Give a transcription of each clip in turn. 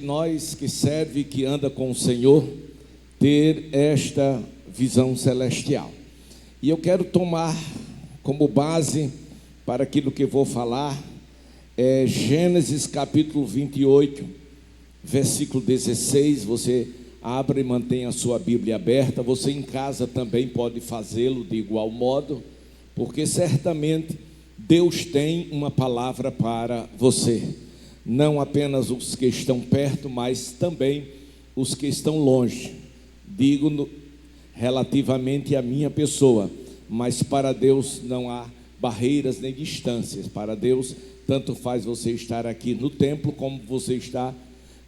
Nós que serve, que anda com o Senhor, ter esta visão celestial. E eu quero tomar como base para aquilo que vou falar, Gênesis capítulo 28, versículo 16. Você abre e mantém a sua Bíblia aberta. Você em casa também pode fazê-lo de igual modo, porque certamente Deus tem uma palavra para você. Não apenas os que estão perto, mas também os que estão longe. Digo relativamente à minha pessoa, mas para Deus não há barreiras nem distâncias. Para Deus, tanto faz você estar aqui no templo como você está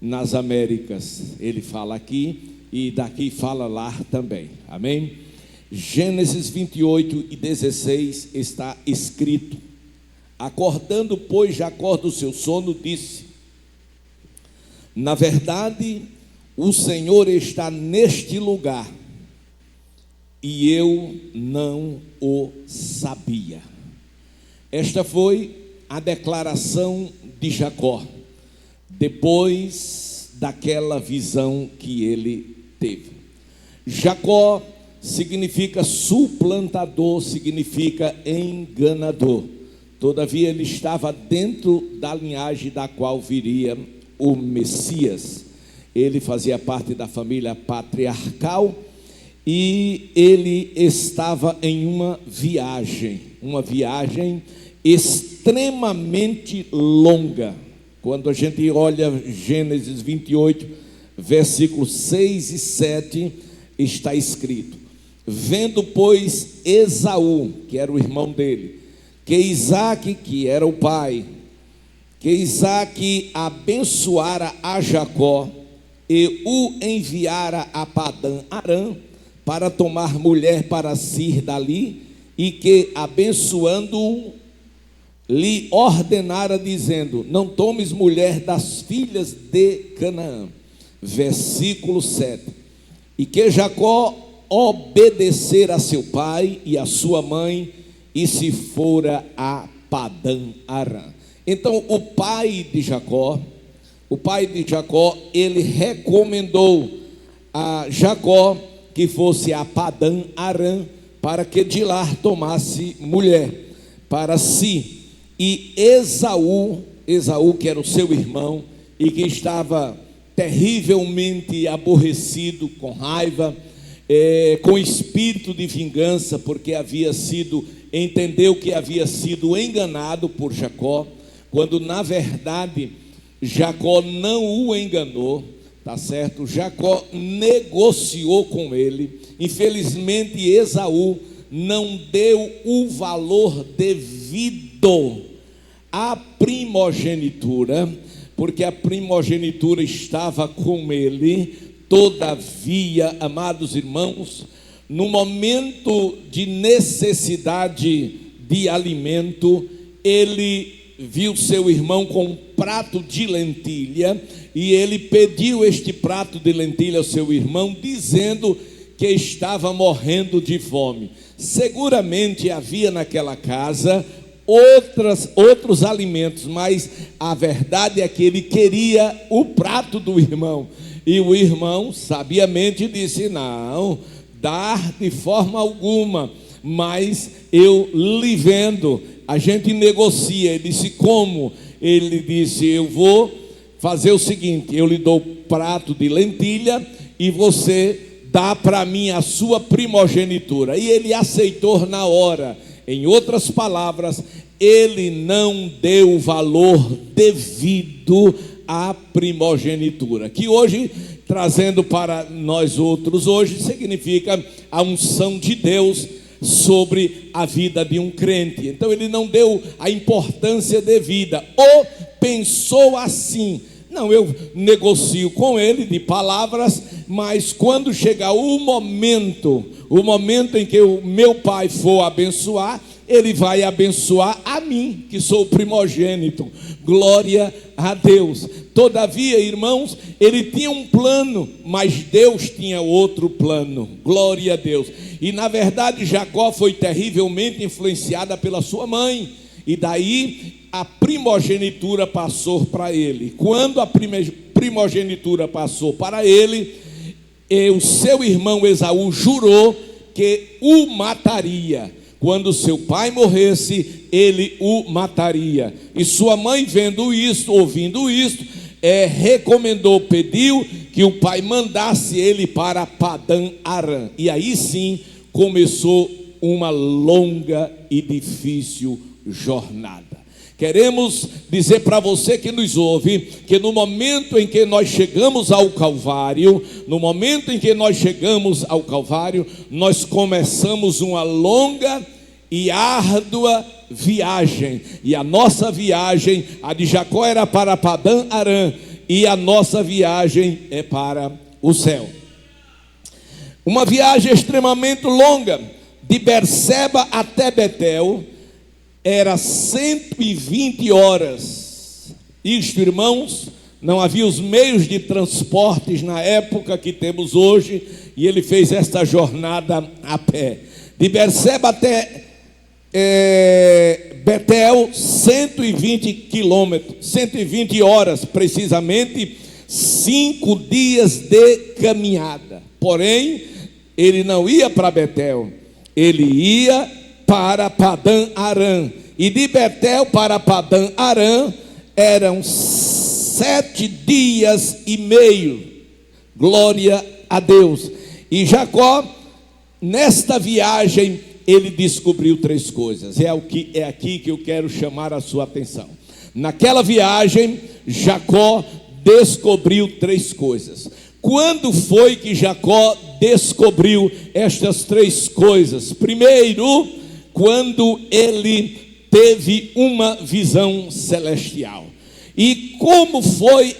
nas Américas. Ele fala aqui e daqui fala lá também. Amém? Gênesis 28 e 16 está escrito: acordando, pois, Jacó do seu sono, disse: na verdade, o Senhor está neste lugar, e eu não o sabia. Esta foi a declaração de Jacó, depois daquela visão que ele teve. Jacó significa suplantador, significa enganador. Todavia ele estava dentro da linhagem da qual viria o Messias. Ele fazia parte da família patriarcal e ele estava em uma viagem extremamente longa. Quando a gente olha Gênesis 28, versículos 6 e 7, está escrito: vendo, pois, Esaú, que era o irmão dele, que Isaque, que era o pai, que Isaque abençoara a Jacó e o enviara a Padã Arã para tomar mulher para si dali, e que abençoando-o lhe ordenara dizendo: não tomes mulher das filhas de Canaã. Versículo 7: e que Jacó obedecera a seu pai e a sua mãe, e se fora a Padã Arã. Então o pai de Jacó, ele recomendou a Jacó que fosse a Padã Arã, para que de lá tomasse mulher para si. E Esaú, que era o seu irmão, e que estava terrivelmente aborrecido, com raiva, com espírito de vingança, porque entendeu que havia sido enganado por Jacó, quando na verdade Jacó não o enganou, tá certo? Jacó negociou com ele. Infelizmente Esaú não deu o valor devido à primogenitura, porque a primogenitura estava com ele. Todavia, amados irmãos, no momento de necessidade de alimento, ele viu seu irmão com um prato de lentilha, e ele pediu este prato de lentilha ao seu irmão, dizendo que estava morrendo de fome. Seguramente havia naquela casa outros alimentos, mas a verdade é que ele queria o prato do irmão. E o irmão sabiamente disse: não, dar de forma alguma, mas eu lhe vendo. A gente negocia. Ele disse: como? Ele disse: eu vou fazer o seguinte, eu lhe dou prato de lentilha e você dá para mim a sua primogenitura. E ele aceitou na hora. Em outras palavras, ele não deu o valor devido à primogenitura, que hoje, trazendo para nós outros, hoje significa a unção de Deus sobre a vida de um crente. Então ele não deu a importância devida, ou pensou assim: não, eu negocio com ele de palavras, mas quando chegar o momento em que o meu pai for abençoar, ele vai abençoar a mim, que sou o primogênito. Glória a Deus. Todavia, irmãos, ele tinha um plano, mas Deus tinha outro plano. Glória a Deus. E na verdade Jacó foi terrivelmente influenciada pela sua mãe, e daí a primogenitura passou para ele. Quando a primogenitura passou para ele, e o seu irmão Esaú jurou que o mataria. Quando seu pai morresse, ele o mataria. E sua mãe, vendo isto, ouvindo isto, recomendou, pediu que o pai mandasse ele para Padã Arã. E aí sim começou uma longa e difícil jornada. Queremos dizer para você que nos ouve, que no momento em que nós chegamos ao Calvário, nós começamos uma longa e árdua viagem. E a nossa viagem, a de Jacó era para Padã Arã, e a nossa viagem é para o céu. Uma viagem extremamente longa, de Berseba até Betel, era 120 horas. Isto, irmãos, não havia os meios de transportes na época que temos hoje, e ele fez esta jornada a pé. De Berseba até Betel, 120 quilômetros, 120 horas, precisamente 5 dias de caminhada. Porém, ele não ia para Betel, ele ia para Padã Arã, e de Betel para Padã Arã eram 7 dias e meio. Glória a Deus. E Jacó, nesta viagem, ele descobriu 3 coisas. É aqui que eu quero chamar a sua atenção. Naquela viagem, Jacó descobriu 3 coisas. Quando foi que Jacó descobriu estas 3 coisas? Primeiro, quando ele teve uma visão celestial. E como foi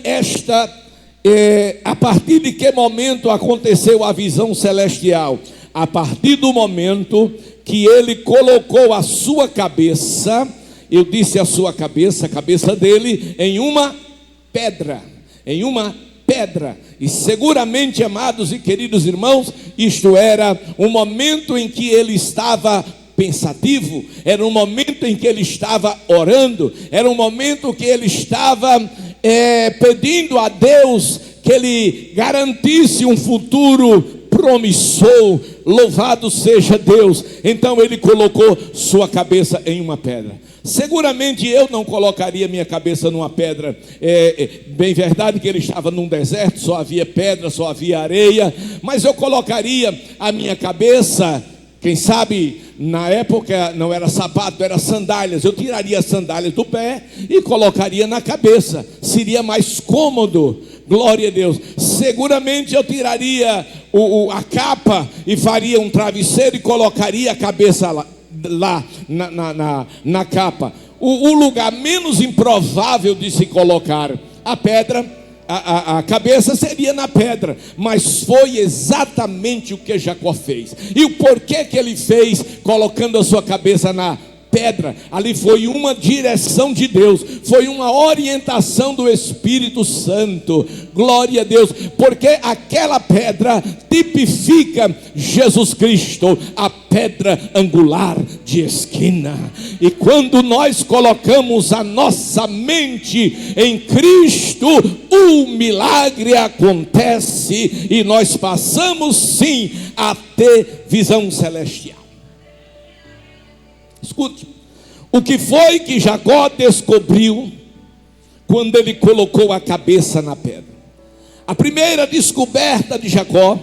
a partir de que momento aconteceu a visão celestial? A partir do momento que ele colocou a sua cabeça, eu disse a sua cabeça, a cabeça dele, em uma pedra, e seguramente, amados e queridos irmãos, isto era um momento em que ele estava pensativo, era um momento em que ele estava orando, era um momento que ele estava pedindo a Deus que ele garantisse um futuro promissor. Louvado seja Deus. Então ele colocou sua cabeça em uma pedra. Seguramente eu não colocaria minha cabeça numa pedra. Bem verdade que ele estava num deserto, só havia pedra, só havia areia, mas eu colocaria a minha cabeça, quem sabe na época não era sapato, era sandálias. Eu tiraria as sandálias do pé e colocaria na cabeça, seria mais cômodo. Glória a Deus. Seguramente eu tiraria a capa e faria um travesseiro e colocaria a cabeça lá na capa. O lugar menos improvável de se colocar a pedra, a cabeça seria na pedra. Mas foi exatamente o que Jacó fez. E o porquê que ele fez, colocando a sua cabeça na pedra? Ali foi uma direção de Deus, foi uma orientação do Espírito Santo. Glória a Deus, porque aquela pedra tipifica Jesus Cristo, a pedra angular de esquina. E quando nós colocamos a nossa mente em Cristo, o milagre acontece e nós passamos sim a ter visão celestial. Escute, o que foi que Jacó descobriu quando ele colocou a cabeça na pedra? A primeira descoberta de Jacó,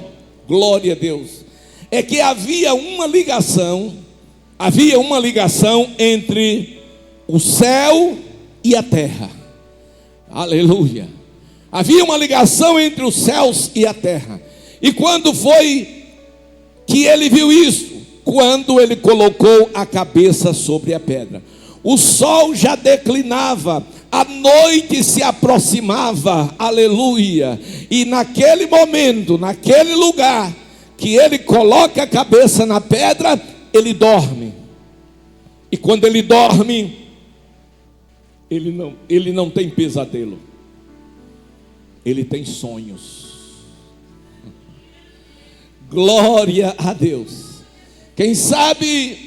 glória a Deus, é que havia uma ligação entre o céu e a terra. Aleluia. Havia uma ligação entre os céus e a terra. E quando foi que ele viu isso? Quando ele colocou a cabeça sobre a pedra. O sol já declinava, a noite se aproximava, aleluia. E naquele momento, naquele lugar que ele coloca a cabeça na pedra, ele dorme. E quando ele dorme, ele não tem pesadelo, ele tem sonhos. Glória a Deus. Quem sabe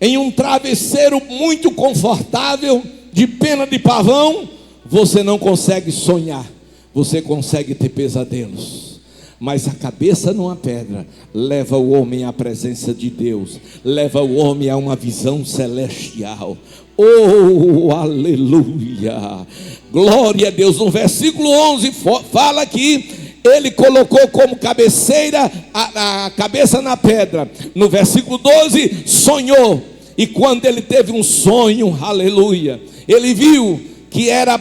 em um travesseiro muito confortável, de pena de pavão, você não consegue sonhar, você consegue ter pesadelos, mas a cabeça numa pedra leva o homem à presença de Deus, leva o homem a uma visão celestial. Oh, aleluia, glória a Deus. No versículo 11 fala que ele colocou como cabeceira a cabeça na pedra. No versículo 12, sonhou, e quando ele teve um sonho, aleluia, ele viu que era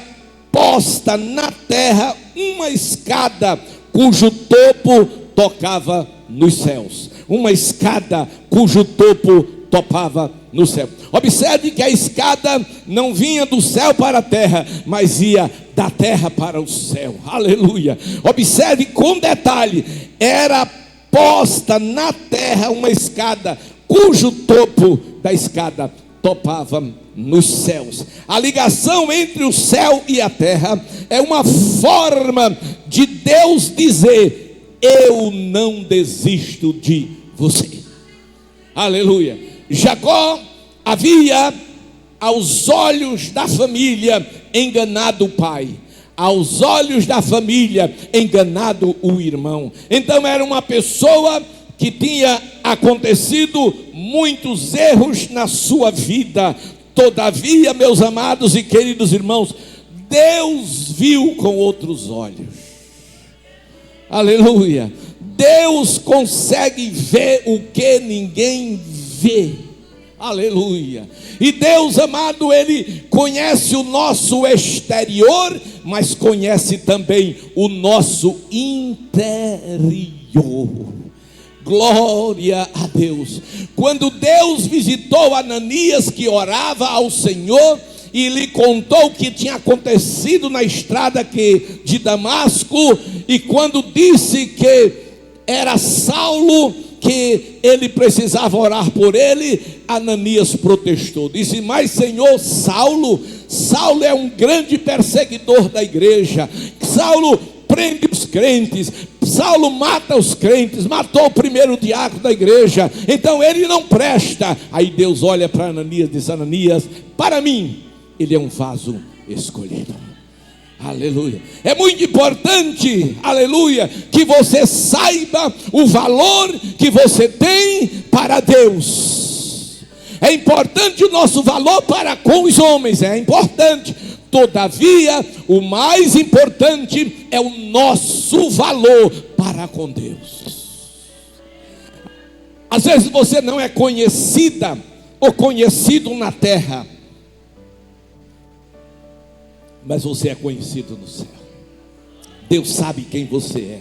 posta na terra uma escada cujo topo tocava nos céus. Uma escada cujo topo topava no céu. Observe que a escada não vinha do céu para a terra, mas ia da terra para o céu. Aleluia. Observe com detalhe: era posta na terra uma escada cujo topo da escada topava nos céus. A ligação entre o céu e a terra é uma forma de Deus dizer: eu não desisto de você. Aleluia. Jacó havia, aos olhos da família, enganado o pai, aos olhos da família, enganado o irmão. Então era uma pessoa que tinha acontecido muitos erros na sua vida. Todavia, meus amados e queridos irmãos, Deus viu com outros olhos. Aleluia. Deus consegue ver o que ninguém vê. Aleluia. E Deus amado, Ele conhece o nosso exterior, mas conhece também o nosso interior. Glória a Deus. Quando Deus visitou Ananias, que orava ao Senhor, e lhe contou o que tinha acontecido na estrada de Damasco, e quando disse que era Saulo, que ele precisava orar por ele, Ananias protestou, disse: mas Senhor, Saulo é um grande perseguidor da igreja, Saulo prende os crentes, Saulo mata os crentes, matou o primeiro diácono da igreja, então ele não presta. Aí Deus olha para Ananias e diz: Ananias, para mim ele é um vaso escolhido. Aleluia. É muito importante, aleluia, que você saiba o valor que você tem para Deus. É importante o nosso valor para com os homens, é importante. Todavia, o mais importante é o nosso valor para com Deus. Às vezes você não é conhecida ou conhecido na terra, mas você é conhecido no céu. Deus sabe quem você é.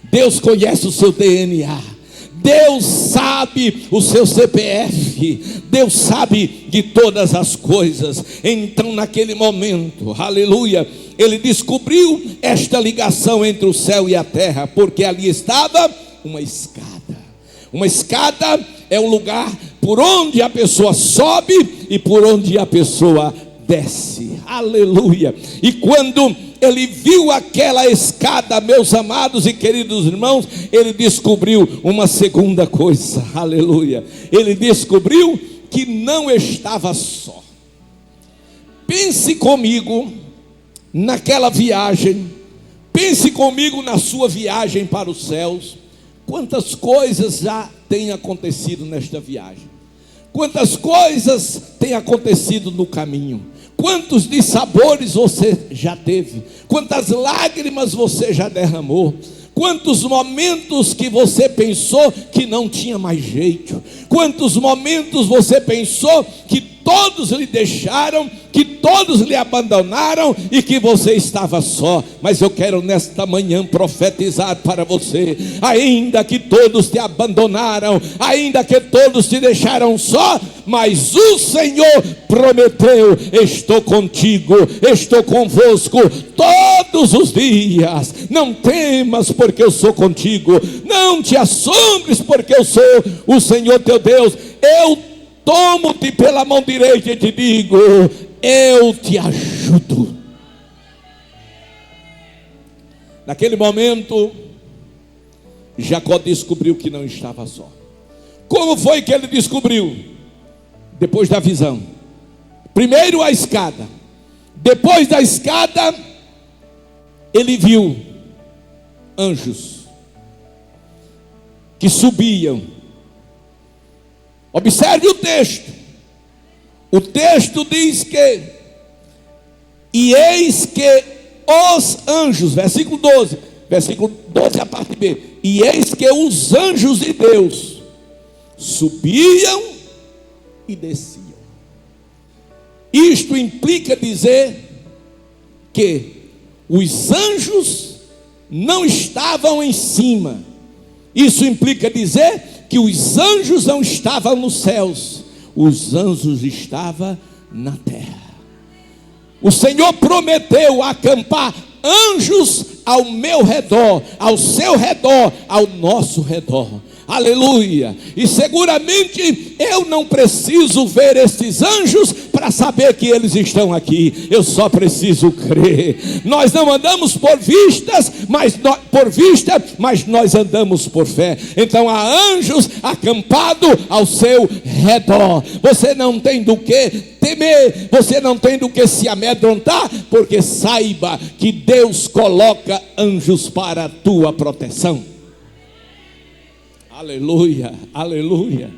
Deus conhece o seu DNA. Deus sabe o seu CPF. Deus sabe de todas as coisas. Então naquele momento, aleluia, ele descobriu esta ligação entre o céu e a terra, porque ali estava uma escada. Uma escada é um lugar por onde a pessoa sobe e por onde a pessoa desce. Aleluia. E quando ele viu aquela escada, meus amados e queridos irmãos, ele descobriu uma segunda coisa. Aleluia. Ele descobriu que não estava só. Pense comigo naquela viagem, pense comigo na sua viagem para os céus. Quantas coisas já têm acontecido nesta viagem? Quantas coisas têm acontecido no caminho? Quantos dissabores você já teve? Quantas lágrimas você já derramou? Quantos momentos que você pensou que não tinha mais jeito? Quantos momentos você pensou que todos lhe deixaram, que todos lhe abandonaram e que você estava só? Mas eu quero nesta manhã profetizar para você: ainda que todos te abandonaram, ainda que todos te deixaram só, mas o Senhor prometeu: estou contigo, estou convosco todos os dias. Não temas, porque eu sou contigo. Não te assombres, porque eu sou o Senhor teu Deus. Eu tomo-te pela mão direita e te digo: eu te ajudo. Naquele momento, Jacó descobriu que não estava só. Como foi que ele descobriu? Depois da visão. Primeiro a escada. Depois da escada, ele viu anjos que subiam. Observe o texto. O texto diz que: e eis que os anjos, versículo 12 a parte B, e eis que os anjos de Deus subiam e desciam. Isto implica dizer que os anjos não estavam em cima. Isso implica dizer que os anjos não estavam nos céus, os anjos estavam na terra. O Senhor prometeu acampar anjos ao meu redor, ao seu redor, ao nosso redor. Aleluia. E seguramente eu não preciso ver estes anjos para saber que eles estão aqui. Eu só preciso crer. Nós não andamos por vistas, mas nós andamos por fé. Então há anjos acampados ao seu redor. Você não tem do que temer, você não tem do que se amedrontar, porque saiba que Deus coloca anjos para a tua proteção. Aleluia, aleluia.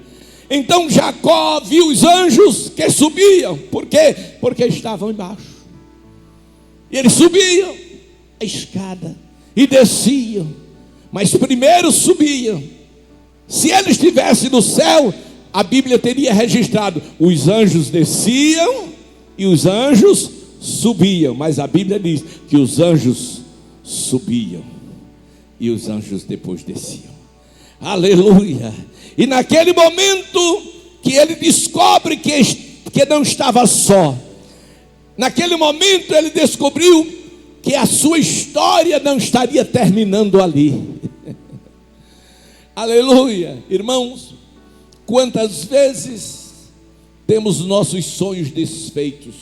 Então Jacó viu os anjos que subiam. Por quê? Porque estavam embaixo. E eles subiam a escada e desciam, mas primeiro subiam. Se eles estivessem no céu, a Bíblia teria registrado: os anjos desciam e os anjos subiam. Mas a Bíblia diz que os anjos subiam e os anjos depois desciam. Aleluia. E naquele momento que ele descobre que não estava só, naquele momento ele descobriu que a sua história não estaria terminando ali. Aleluia. Irmãos, quantas vezes temos nossos sonhos desfeitos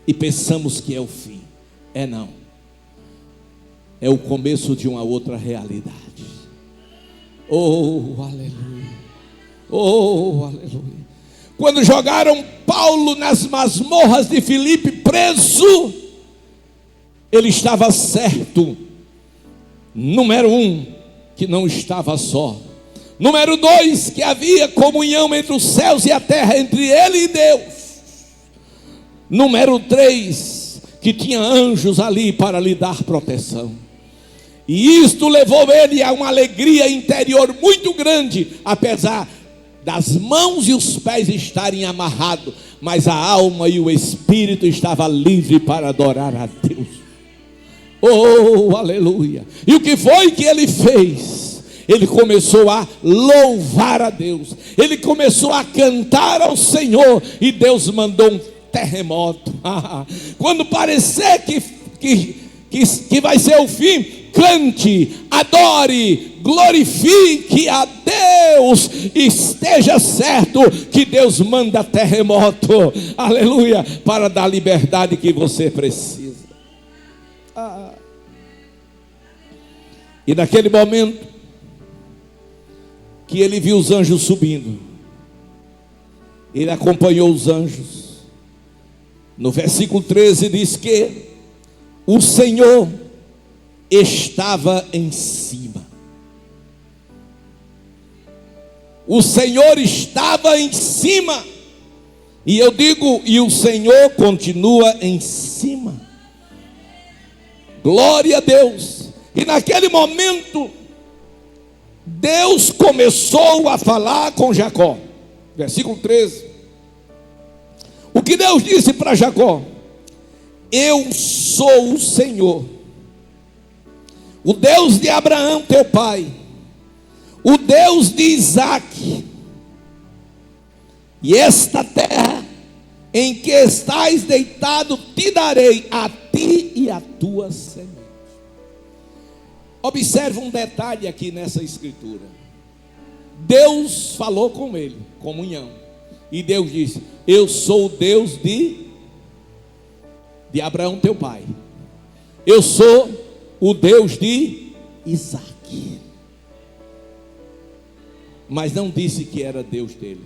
e pensamos que é o fim? Não, é o começo de uma outra realidade. Oh, aleluia. Oh, aleluia. Quando jogaram Paulo nas masmorras de Filipe preso, ele estava certo. Número 1, que não estava só. Número 2, que havia comunhão entre os céus e a terra, entre ele e Deus. Número 3, que tinha anjos ali para lhe dar proteção. E isto levou ele a uma alegria interior muito grande, apesar das mãos e os pés estarem amarrados, mas a alma e o espírito estavam livres para adorar a Deus. Oh, aleluia. E o que foi que ele fez? Ele começou a louvar a Deus, ele começou a cantar ao Senhor, e Deus mandou um terremoto. Quando parecer que vai ser o fim, cante, adore, glorifique a Deus. Esteja certo que Deus manda terremoto, aleluia, para dar a liberdade que você precisa. E naquele momento que ele viu os anjos subindo, ele acompanhou os anjos. No versículo 13 diz que o Senhor estava em cima. O Senhor estava em cima. E eu digo, e o Senhor continua em cima. Glória a Deus. E naquele momento, Deus começou a falar com Jacó. Versículo 13. O que Deus disse para Jacó? Eu sou o Senhor, o Deus de Abraão teu pai, o Deus de Isaque. E esta terra em que estás deitado te darei, a ti e a tua semente. Observe um detalhe aqui nessa escritura. Deus falou com ele, comunhão. E Deus disse: eu sou o Deus de Abraão teu pai. Eu sou o Deus de Isaque. Mas não disse que era Deus dele.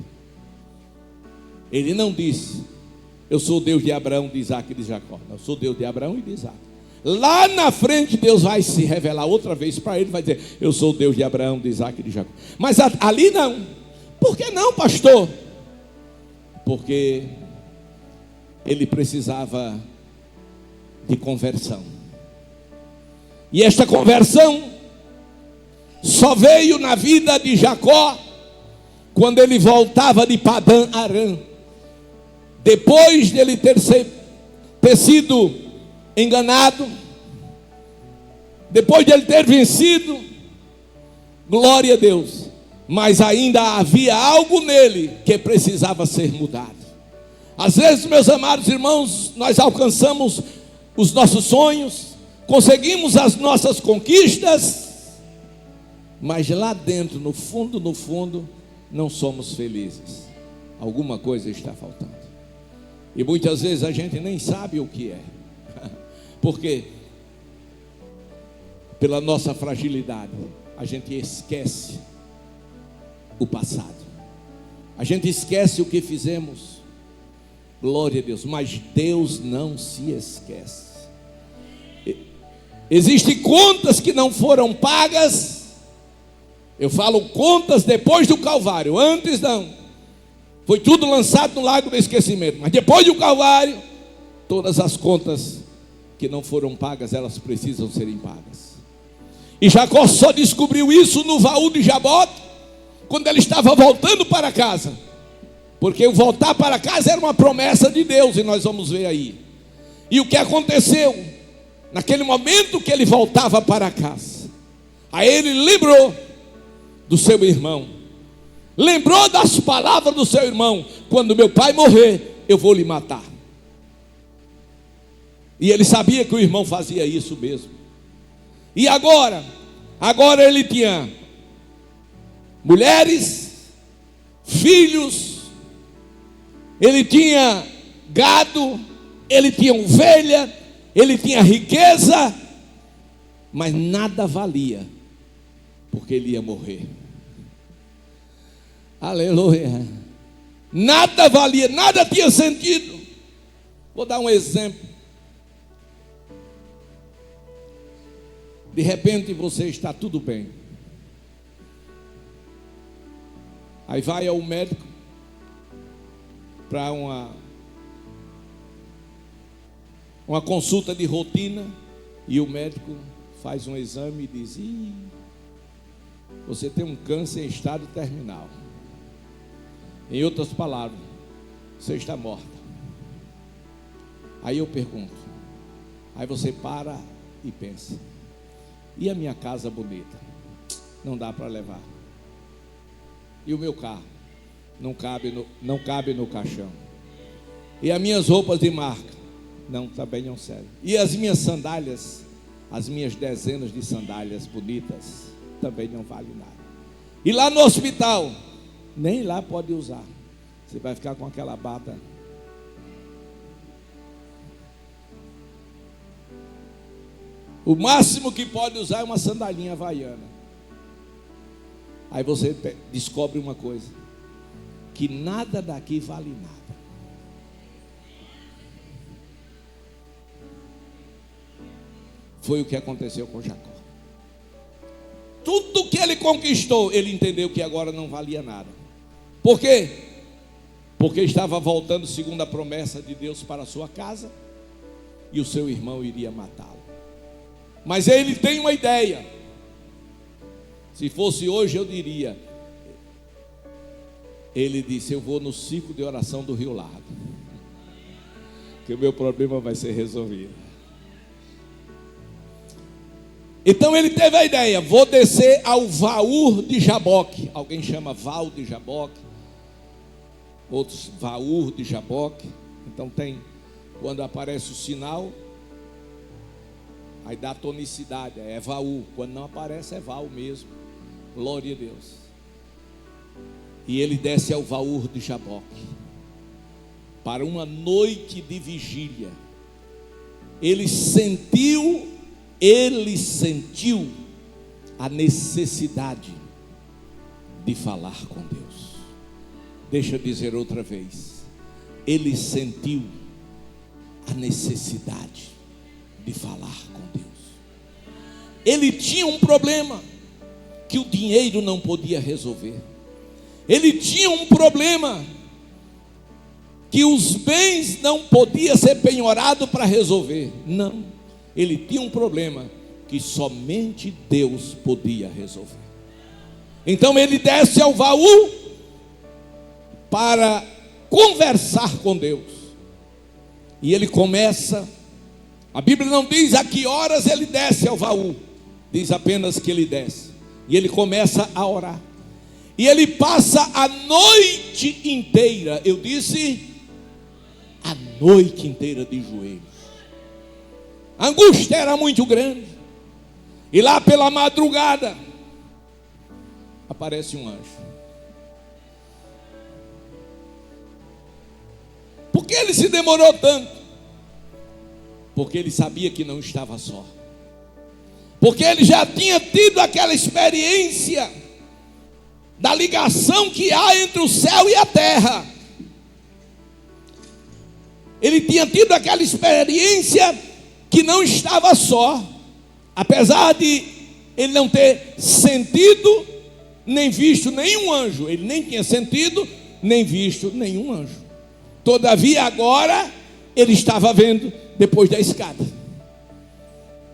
Ele não disse: eu sou o Deus de Abraão, de Isaque e de Jacó. Eu sou o Deus de Abraão e de Isaque. Lá na frente Deus vai se revelar outra vez para ele, vai dizer: eu sou o Deus de Abraão, de Isaac e de Jacó. Mas ali não. Por que não, pastor? Porque ele precisava de conversão. E esta conversão só veio na vida de Jacó quando ele voltava de Padã Arã. Depois de ele ter sido enganado, depois de ele ter vencido, glória a Deus, mas ainda havia algo nele que precisava ser mudado. Às vezes, meus amados irmãos, nós alcançamos os nossos sonhos, conseguimos as nossas conquistas, mas lá dentro, no fundo, não somos felizes. Alguma coisa está faltando. E muitas vezes a gente nem sabe o que é. Porque pela nossa fragilidade, a gente esquece o passado. A gente esquece o que fizemos. Glória a Deus, mas Deus não se esquece. Existem contas que não foram pagas. Eu falo contas depois do Calvário. Antes não. Foi tudo lançado no lago do esquecimento. Mas depois do Calvário, todas as contas que não foram pagas, elas precisam serem pagas. E Jacó só descobriu isso no baú de Jaboque, quando ele estava voltando para casa. Porque o voltar para casa era uma promessa de Deus, e nós vamos ver aí. E o que aconteceu? Naquele momento que ele voltava para casa, aí ele lembrou do seu irmão. Lembrou das palavras do seu irmão: quando meu pai morrer, eu vou lhe matar. E ele sabia que o irmão fazia isso mesmo. E agora ele tinha mulheres, filhos, ele tinha gado, ele tinha ovelha, ele tinha riqueza, mas nada valia, porque ele ia morrer. Aleluia. Nada valia, nada tinha sentido. Vou dar um exemplo. De repente você está tudo bem. Aí vai ao médico para uma consulta de rotina, e o médico faz um exame e diz: você tem um câncer em estado terminal. Em outras palavras, você está morta. Aí eu pergunto, aí você para e pensa: e a minha casa bonita? Não dá para levar. E o meu carro? Não cabe no caixão. E as minhas roupas de marca? Não, também não servem. E as minhas sandálias, as minhas dezenas de sandálias bonitas, também não valem nada. E lá no hospital, nem lá pode usar. Você vai ficar com aquela bata. O máximo que pode usar é uma sandalinha havaiana. Aí você descobre uma coisa: que nada daqui vale nada. Foi o que aconteceu com Jacó. Tudo que ele conquistou, ele entendeu que agora não valia nada. Por quê? Porque estava voltando segundo a promessa de Deus para a sua casa, e o seu irmão iria matá-lo. Mas ele tem uma ideia. Se fosse hoje, eu diria: ele disse: eu vou no ciclo de oração do Rio Largo, que o meu problema vai ser resolvido. Então ele teve a ideia: vou descer ao Vaur de Jaboque. Alguém chama Val de Jaboque, outros Vaur de Jaboque. Então tem, quando aparece o sinal, aí dá tonicidade, é Vaur. Quando não aparece, é Val mesmo. Glória a Deus. E ele desce ao Vaur de Jaboque para uma noite de vigília. Ele sentiu a necessidade de falar com Deus. Deixa eu dizer outra vez: ele sentiu a necessidade de falar com Deus. Ele tinha um problema que o dinheiro não podia resolver. Ele tinha um problema que os bens não podiam ser penhorados para resolver. Não, ele tinha um problema que somente Deus podia resolver. Então ele desce ao baú para conversar com Deus. E ele começa, a Bíblia não diz a que horas ele desce ao baú, diz apenas que ele desce. E ele começa a orar. E ele passa a noite inteira, eu disse, a noite inteira de joelhos. A angústia era muito grande. E lá pela madrugada, aparece um anjo. Por que ele se demorou tanto? Porque ele sabia que não estava só. Porque ele já tinha tido aquela experiência da ligação que há entre o céu e a terra. Ele tinha tido aquela experiência que não estava só. Apesar de ele não ter sentido nem visto nenhum anjo. Ele nem tinha sentido nem visto nenhum anjo. Todavia agora ele estava vendo depois da escada.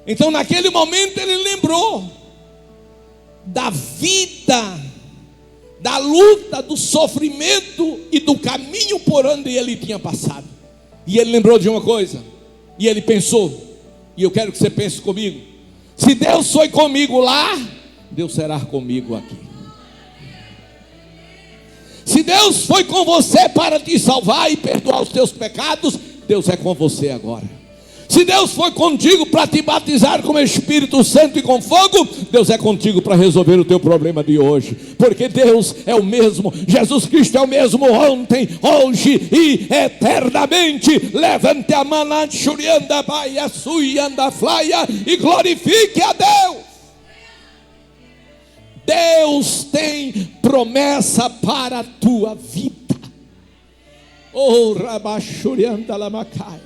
Então naquele momento ele lembrou da vida, da luta, do sofrimento e do caminho por onde ele tinha passado. E ele lembrou de uma coisa, e ele pensou, e eu quero que você pense comigo: se Deus foi comigo lá, Deus será comigo aqui. Se Deus foi com você para te salvar e perdoar os teus pecados, Deus é com você agora. Se Deus foi contigo para te batizar com o Espírito Santo e com fogo, Deus é contigo para resolver o teu problema de hoje. Porque Deus é o mesmo, Jesus Cristo é o mesmo ontem, hoje e eternamente. Levante a mão e glorifique a Deus. Deus tem promessa para a tua vida. Oh, Rabachurianda Lamacai.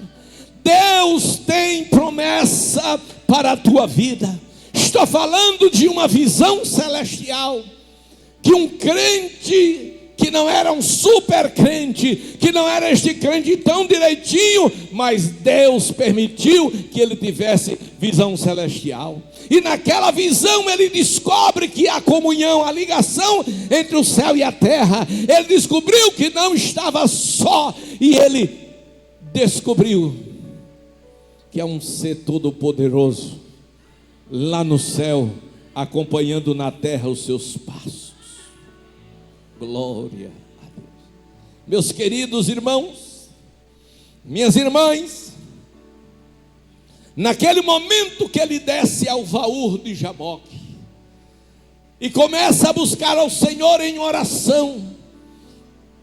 Deus tem promessa para a tua vida. Estou falando de uma visão celestial, que um crente que não era um super crente, que não era este crente tão direitinho, mas Deus permitiu que ele tivesse visão celestial. E naquela visão ele descobre que há comunhão, a ligação entre o céu e a terra. Ele descobriu que não estava só, e ele descobriu que é um ser todo poderoso lá no céu, acompanhando na terra os seus passos. Glória a Deus. Meus queridos irmãos, minhas irmãs, naquele momento que ele desce ao baú de Jaboque e começa a buscar ao Senhor em oração,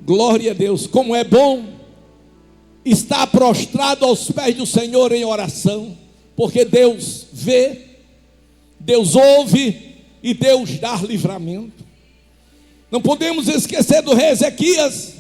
glória a Deus, como é bom estar prostrado aos pés do Senhor em oração, porque Deus vê, Deus ouve e Deus dá livramento. Não podemos esquecer do rei Ezequias,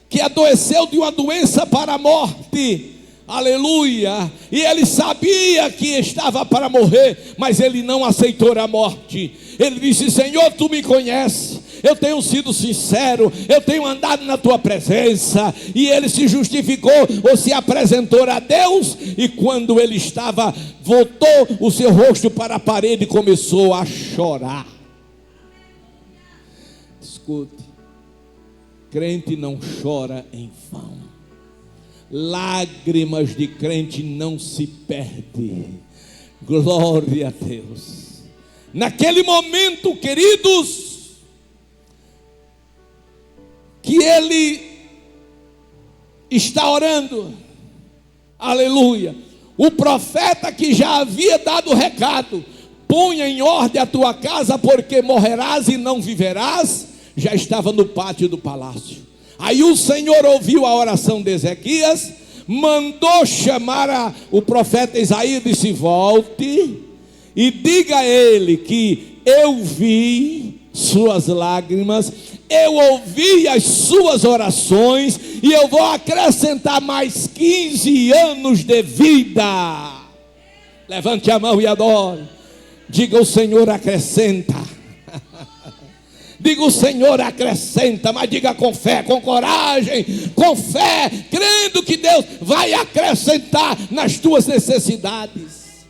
que adoeceu de uma doença para a morte. Aleluia. E ele sabia que estava para morrer, mas ele não aceitou a morte. Ele disse: Senhor, tu me conheces, eu tenho sido sincero, eu tenho andado na tua presença. E ele se justificou, ou se apresentou a Deus. E quando ele estava, voltou o seu rosto para a parede e começou a chorar. Escute, crente não chora em vão. Lágrimas de crente não se perde. Glória a Deus. Naquele momento, queridos, que ele está orando, aleluia, o profeta que já havia dado o recado: ponha em ordem a tua casa, porque morrerás e não viverás, já estava no pátio do palácio. Aí o Senhor ouviu a oração de Ezequias, mandou chamar o profeta Isaías e disse: volte e diga a ele que eu vi suas lágrimas, eu ouvi as suas orações, e eu vou acrescentar mais 15 anos de vida. Levante a mão e adore. Diga: o Senhor acrescenta. Diga: o Senhor acrescenta, mas diga com fé, com coragem, com fé, crendo que Deus vai acrescentar nas tuas necessidades.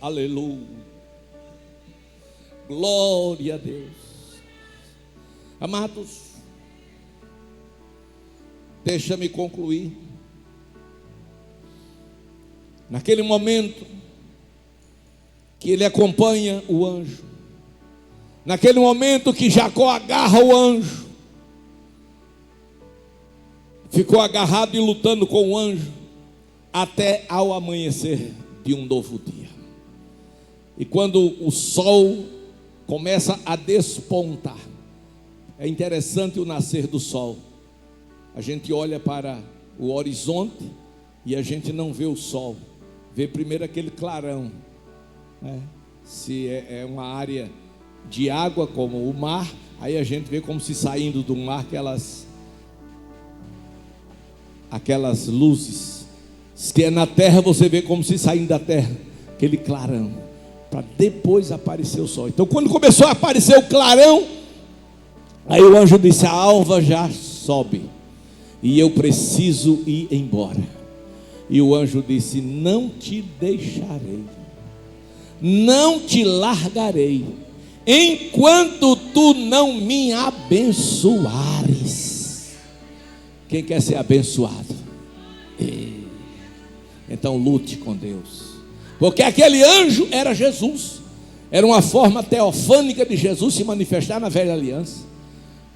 Aleluia. Glória a Deus. Amados, deixa-me concluir. Naquele momento que ele acompanha o anjo, naquele momento que Jacó agarra o anjo, ficou agarrado e lutando com o anjo até ao amanhecer de um novo dia. E quando o sol começa a despontar, é interessante o nascer do sol. A gente olha para o horizonte e a gente não vê o sol, vê primeiro aquele clarão, né? Se é uma área de água como o mar, aí a gente vê como se saindo do mar aquelas luzes. Se é na terra, você vê como se saindo da terra aquele clarão, para depois aparecer o sol. Então quando começou a aparecer o clarão, aí o anjo disse: a alva já sobe e eu preciso ir embora. E o anjo disse: não te deixarei, não te largarei, enquanto tu não me abençoares. Quem quer ser abençoado? Então lute com Deus, porque aquele anjo era Jesus, era uma forma teofânica de Jesus se manifestar na velha aliança.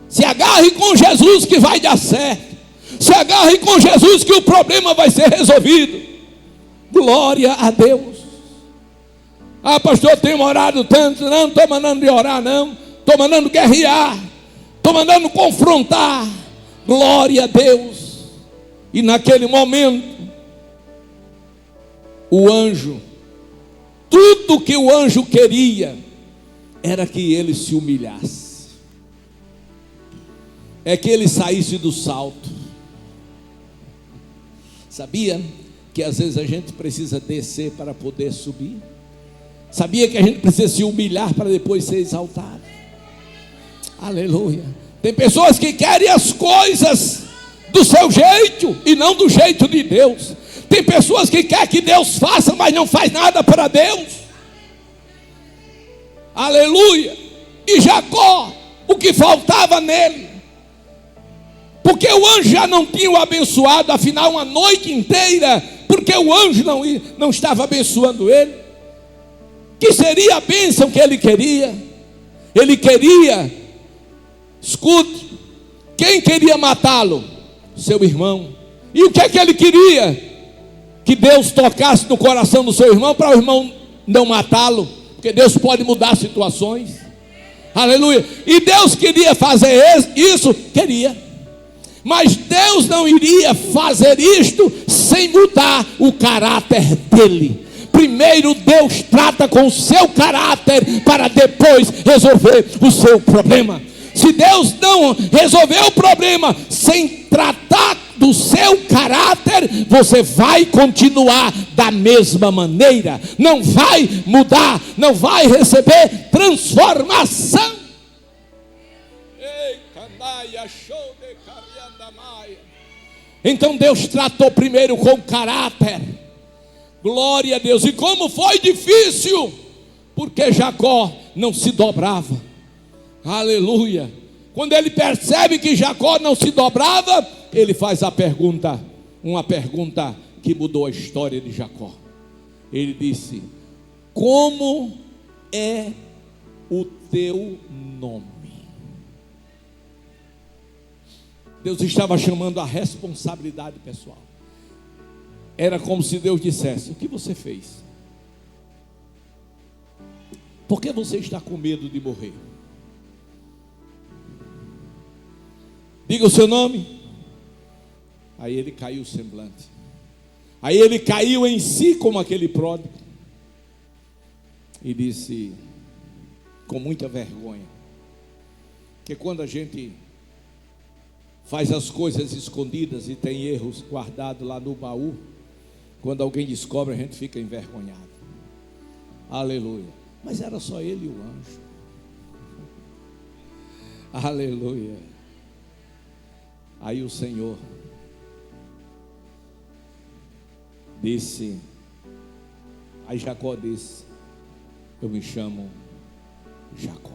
Se agarre com Jesus que vai dar certo, se agarre com Jesus que o problema vai ser resolvido. Glória a Deus. Ah, pastor, eu tenho orado tanto. Não estou mandando de orar, não. Estou mandando guerrear, estou mandando confrontar. Glória a Deus. E naquele momento, o anjo, tudo que o anjo queria era que ele se humilhasse, é que ele saísse do salto. Sabia que às vezes a gente precisa descer para poder subir? Sabia que a gente precisa se humilhar para depois ser exaltado? Aleluia. Tem pessoas que querem as coisas do seu jeito e não do jeito de Deus. Tem pessoas que querem que Deus faça, mas não faz nada para Deus. Aleluia. E Jacó, o que faltava nele? Porque o anjo já não tinha o abençoado, afinal uma noite inteira, porque o anjo não estava abençoando ele. Que seria a bênção que ele queria? Ele queria, escute, quem queria matá-lo? Seu irmão. E o que é que ele queria? Que Deus tocasse no coração do seu irmão, para o irmão não matá-lo, porque Deus pode mudar situações. Aleluia. E Deus queria fazer isso? Queria. Mas Deus não iria fazer isto sem mudar o caráter dele. Primeiro Deus trata com o seu caráter para depois resolver o seu problema. Se Deus não resolver o problema sem tratar do seu caráter, você vai continuar da mesma maneira, não vai mudar, não vai receber transformação. Então Deus tratou primeiro com caráter. Glória a Deus. E como foi difícil, porque Jacó não se dobrava. Aleluia. Quando ele percebe que Jacó não se dobrava, ele faz a pergunta, uma pergunta que mudou a história de Jacó. Ele disse: como é o teu nome? Deus estava chamando a responsabilidade pessoal. Era como se Deus dissesse: o que você fez? Por que você está com medo de morrer? Diga o seu nome. Aí ele caiu o semblante. Aí ele caiu em si como aquele pródigo. E disse, com muita vergonha, que quando a gente faz as coisas escondidas e tem erros guardados lá no baú, Quando alguém descobre, a gente fica envergonhado. Aleluia. Mas era só ele e o anjo. Aleluia. Aí o Senhor disse, aí Jacó disse: eu me chamo Jacó.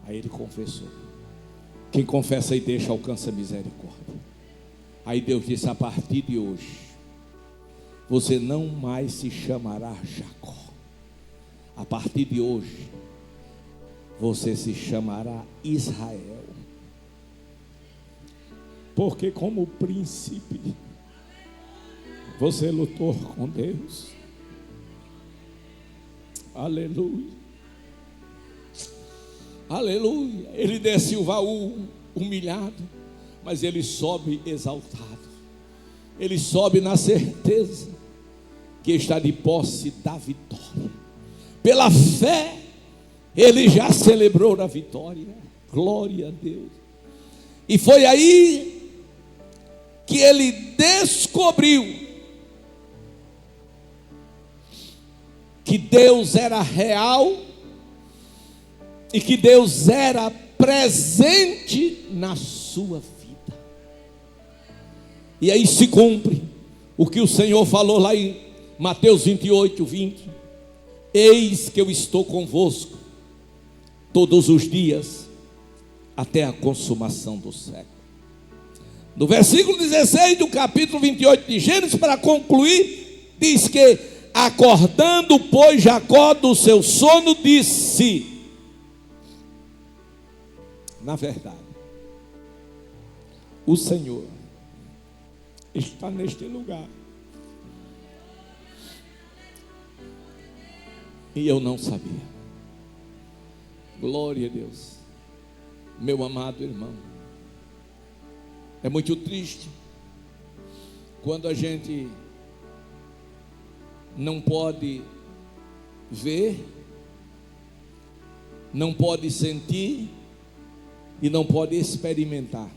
Aí ele confessou. Quem confessa e deixa alcança misericórdia. Aí Deus disse: a partir de hoje você não mais se chamará Jacó. A partir de hoje você se chamará Israel. Porque como príncipe você lutou com Deus. Aleluia. Aleluia. Ele desce o baú humilhado, mas ele sobe exaltado. Ele sobe na certeza que está de posse da vitória. Pela fé, ele já celebrou a vitória. Glória a Deus. E foi aí que ele descobriu que Deus era real e que Deus era presente na sua vida. E aí se cumpre o que o Senhor falou lá em Mateus 28, 20: eis que eu estou convosco todos os dias até a consumação do século. No versículo 16 do capítulo 28 de Gênesis, para concluir, diz que acordando, pois, Jacó do seu sono, disse: na verdade, o Senhor está neste lugar, e eu não sabia. Glória a Deus. Meu amado irmão, é muito triste quando a gente não pode ver, não pode sentir e não pode experimentar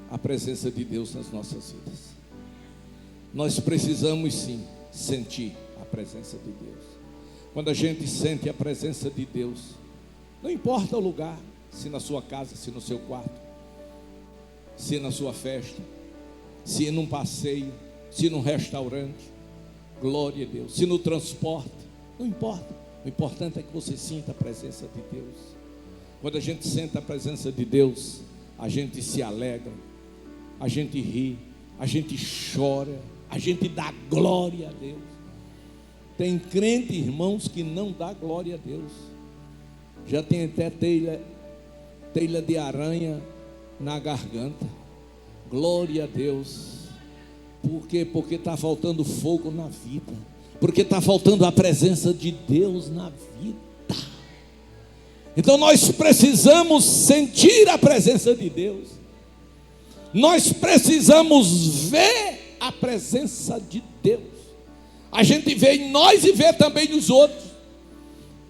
a presença de Deus nas nossas vidas. Nós precisamos sim sentir a presença de Deus. Quando a gente sente a presença de Deus, não importa o lugar, se na sua casa, se no seu quarto, se na sua festa, se num passeio, se num restaurante, glória a Deus, se no transporte, não importa. O importante é que você sinta a presença de Deus. Quando a gente sente a presença de Deus, a gente se alegra, a gente ri, a gente chora, a gente dá glória a Deus. Tem crente, irmãos, que não dá glória a Deus. Já tem até telha de aranha na garganta. Glória a Deus. Por quê? Porque está faltando fogo na vida. Porque está faltando a presença de Deus na vida. Então nós precisamos sentir a presença de Deus. Nós precisamos ver a presença de Deus. A gente vê em nós e vê também nos outros.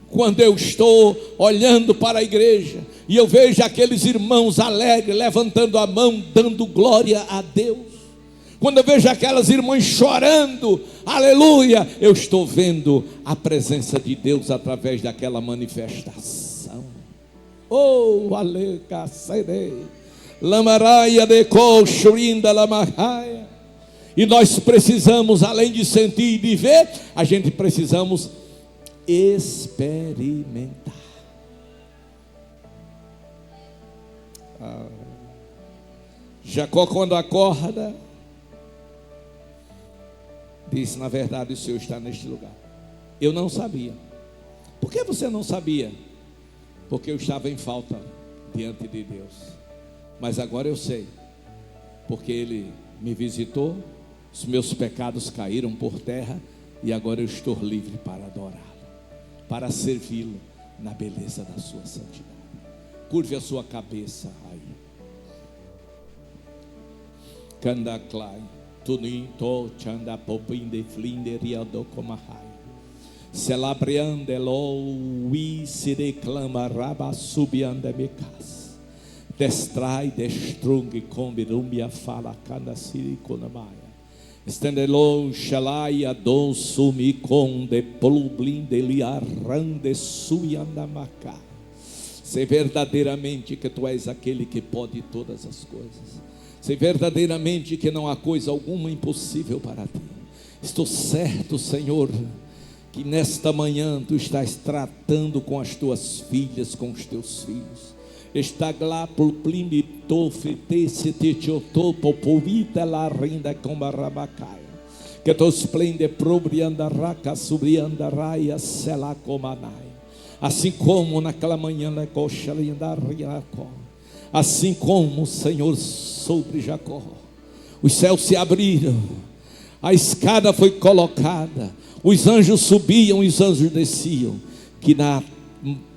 Quando eu estou olhando para a igreja e eu vejo aqueles irmãos alegres, levantando a mão, dando glória a Deus. Quando eu vejo aquelas irmãs chorando, aleluia, eu estou vendo a presença de Deus através daquela manifestação. Oh, aleluia, serei. Lamaraia de coxurinda lamaraia. E nós precisamos, além de sentir e de ver, a gente precisamos experimentar. Jacó, quando acorda, disse: na verdade o Senhor está neste lugar. Eu não sabia. Por que você não sabia? Porque eu estava em falta diante de Deus. Mas agora eu sei, porque Ele me visitou, os meus pecados caíram por terra, e agora eu estou livre para adorá-lo, para servi-lo na beleza da sua santidade. Curve a sua cabeça aí. Candaklai, tuninto chanda popinde flinderiado comahai. Celabriande lo wi se declama raba subiande mecas. Destrai destrung combirumbia fala canda siri conamaya. Estendelo shalai adon sumi conde plublin deliarrande suiandamacá. Sei verdadeiramente que tu és aquele que pode todas as coisas. Sei verdadeiramente que não há coisa alguma impossível para ti. Estou certo, Senhor, que nesta manhã tu estás tratando com as tuas filhas, com os teus filhos. Está lá por plimito fitesse titioto popovita la rinda com barrabacaia. Que tu esplende probriandaraca subriandaraia selacomanai. Assim como naquela manhã assim como, Senhor, sobre Jacó, os céus se abriram, a escada foi colocada, os anjos subiam e os anjos desciam. Que na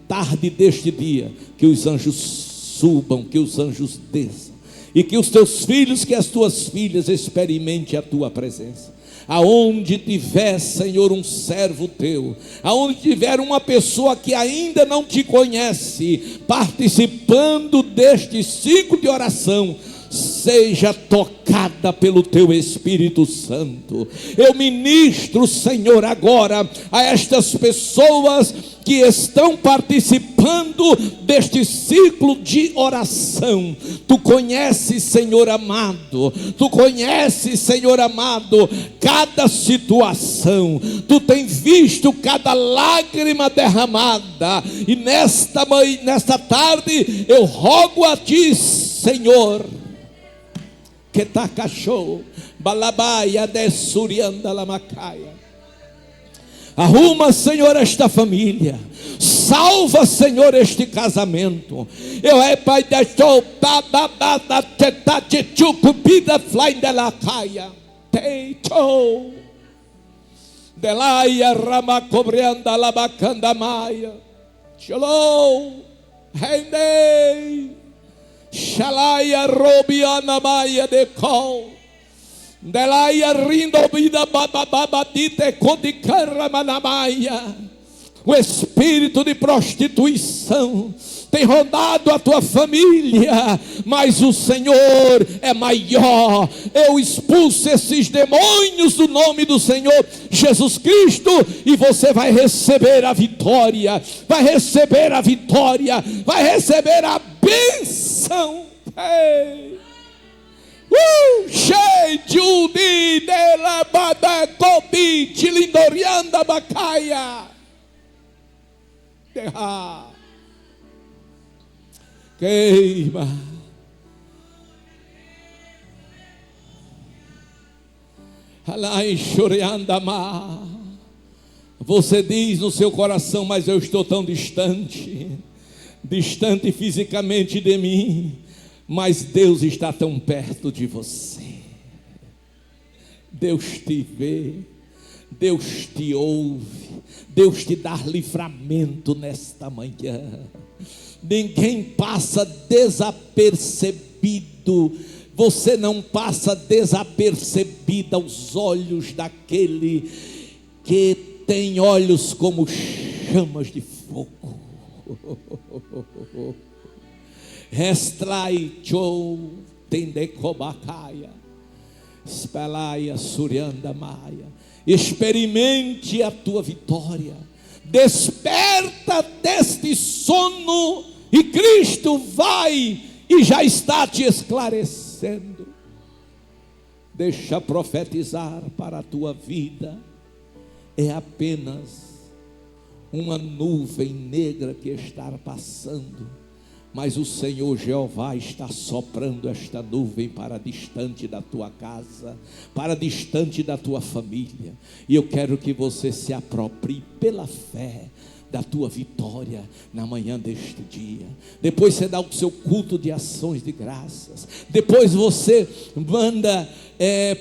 tarde deste dia, que os anjos subam, que os anjos desçam, e que os teus filhos, que as tuas filhas experimentem a tua presença. Aonde tiver, Senhor, um servo teu, aonde tiver uma pessoa que ainda não te conhece, participando deste ciclo de oração, seja tocada pelo teu Espírito Santo. Eu ministro, Senhor, agora a estas pessoas que estão participando deste ciclo de oração. Tu conheces, Senhor amado, tu conheces, Senhor amado, cada situação, tu tens visto cada lágrima derramada, e nesta tarde eu rogo a ti, Senhor, que tá cachorro, balabaia desurianda la macaia. Arruma, Senhor, esta família. Salva, Senhor, este casamento. Eu é pai da babada teta tchucupida fly de la caia. Teito. Delaia rama cobrianda la bacanda maia. Shalom. Rendei. Shalaya robiana maia de col. Delaia rindo vida babababadite codicarra manamaia. O espírito de prostituição tem rodado a tua família, mas o Senhor é maior. Eu expulso esses demônios do nome do Senhor Jesus Cristo, e você vai receber a vitória, vai receber a vitória, vai receber a bênção. Hey. Cheio de delabada cobi tilindorianda bacaia. Queima. Alai choreanda ma. Você diz no seu coração: mas eu estou tão distante, distante fisicamente de mim, mas Deus está tão perto de você. Deus te vê, Deus te ouve, Deus te dá livramento nesta manhã. Ninguém passa desapercebido, você não passa desapercebida aos olhos daquele que tem olhos como chamas de fogo. Restrai chou tendecobacaia, espelaia surianda maia. Experimente a tua vitória. Desperta deste sono, e Cristo vai e já está te esclarecendo. Deixa profetizar para a tua vida. É apenas uma nuvem negra que está passando, mas o Senhor Jeová está soprando esta nuvem para distante da tua casa, para distante da tua família. E eu quero que você se aproprie pela fé da tua vitória na manhã deste dia. Depois você dá o seu culto de ações de graças. Depois você manda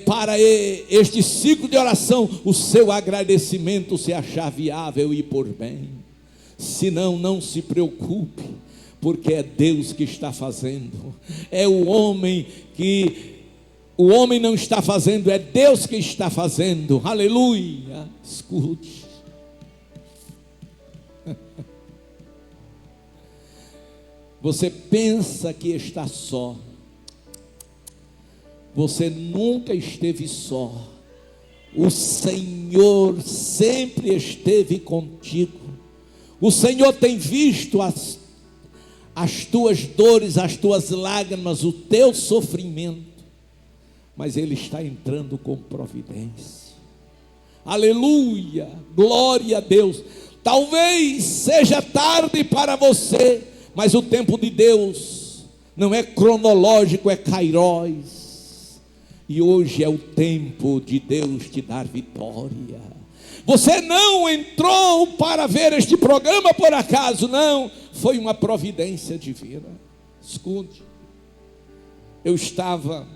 para este ciclo de oração o seu agradecimento, se achar viável e por bem. Se não, não se preocupe, porque é Deus que está fazendo. É o homem não está fazendo, é Deus que está fazendo. Aleluia. Escute. Você pensa que está só. Você nunca esteve só. o Senhor sempre esteve contigo. O Senhor tem visto as tuas dores, as tuas lágrimas, o teu sofrimento, mas Ele está entrando com providência. Aleluia, glória a Deus. Talvez seja tarde para você, mas o tempo de Deus não é cronológico, é kairós. E hoje é o tempo de Deus te dar vitória. Você não entrou para ver este programa por acaso, não. Foi uma providência divina. Escute, eu estava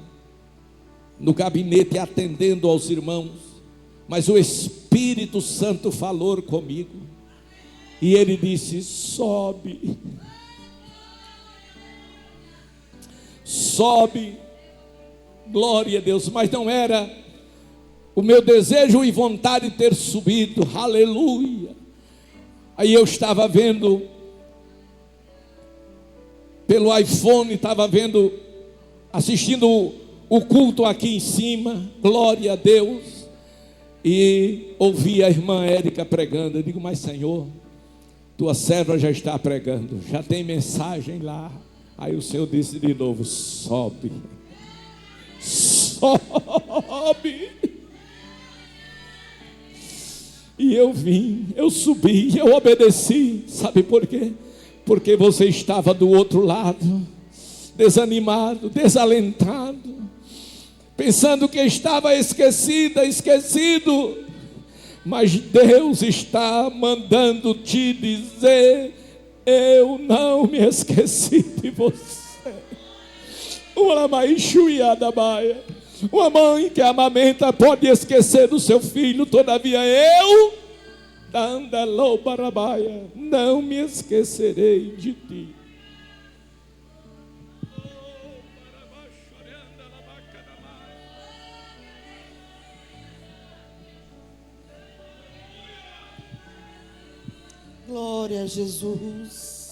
no gabinete atendendo aos irmãos, mas o Espírito Santo falou comigo, e ele disse: sobe, sobe, glória a Deus. Mas não era o meu desejo e vontade ter subido, aleluia. Aí eu estava vendo pelo iPhone, estava vendo, assistindo o culto aqui em cima, glória a Deus, e ouvi a irmã Érica pregando. Eu digo: mas Senhor, tua serva já está pregando, já tem mensagem lá. Aí o Senhor disse de novo: sobe, sobe. E eu vim, eu subi, eu obedeci. Sabe por quê? Porque você estava do outro lado, desanimado, desalentado, pensando que estava esquecido. Mas Deus está mandando te dizer: eu não me esqueci de você. Uma mãe que amamenta pode esquecer do seu filho, todavia eu não me esquecerei de ti. Glória a Jesus.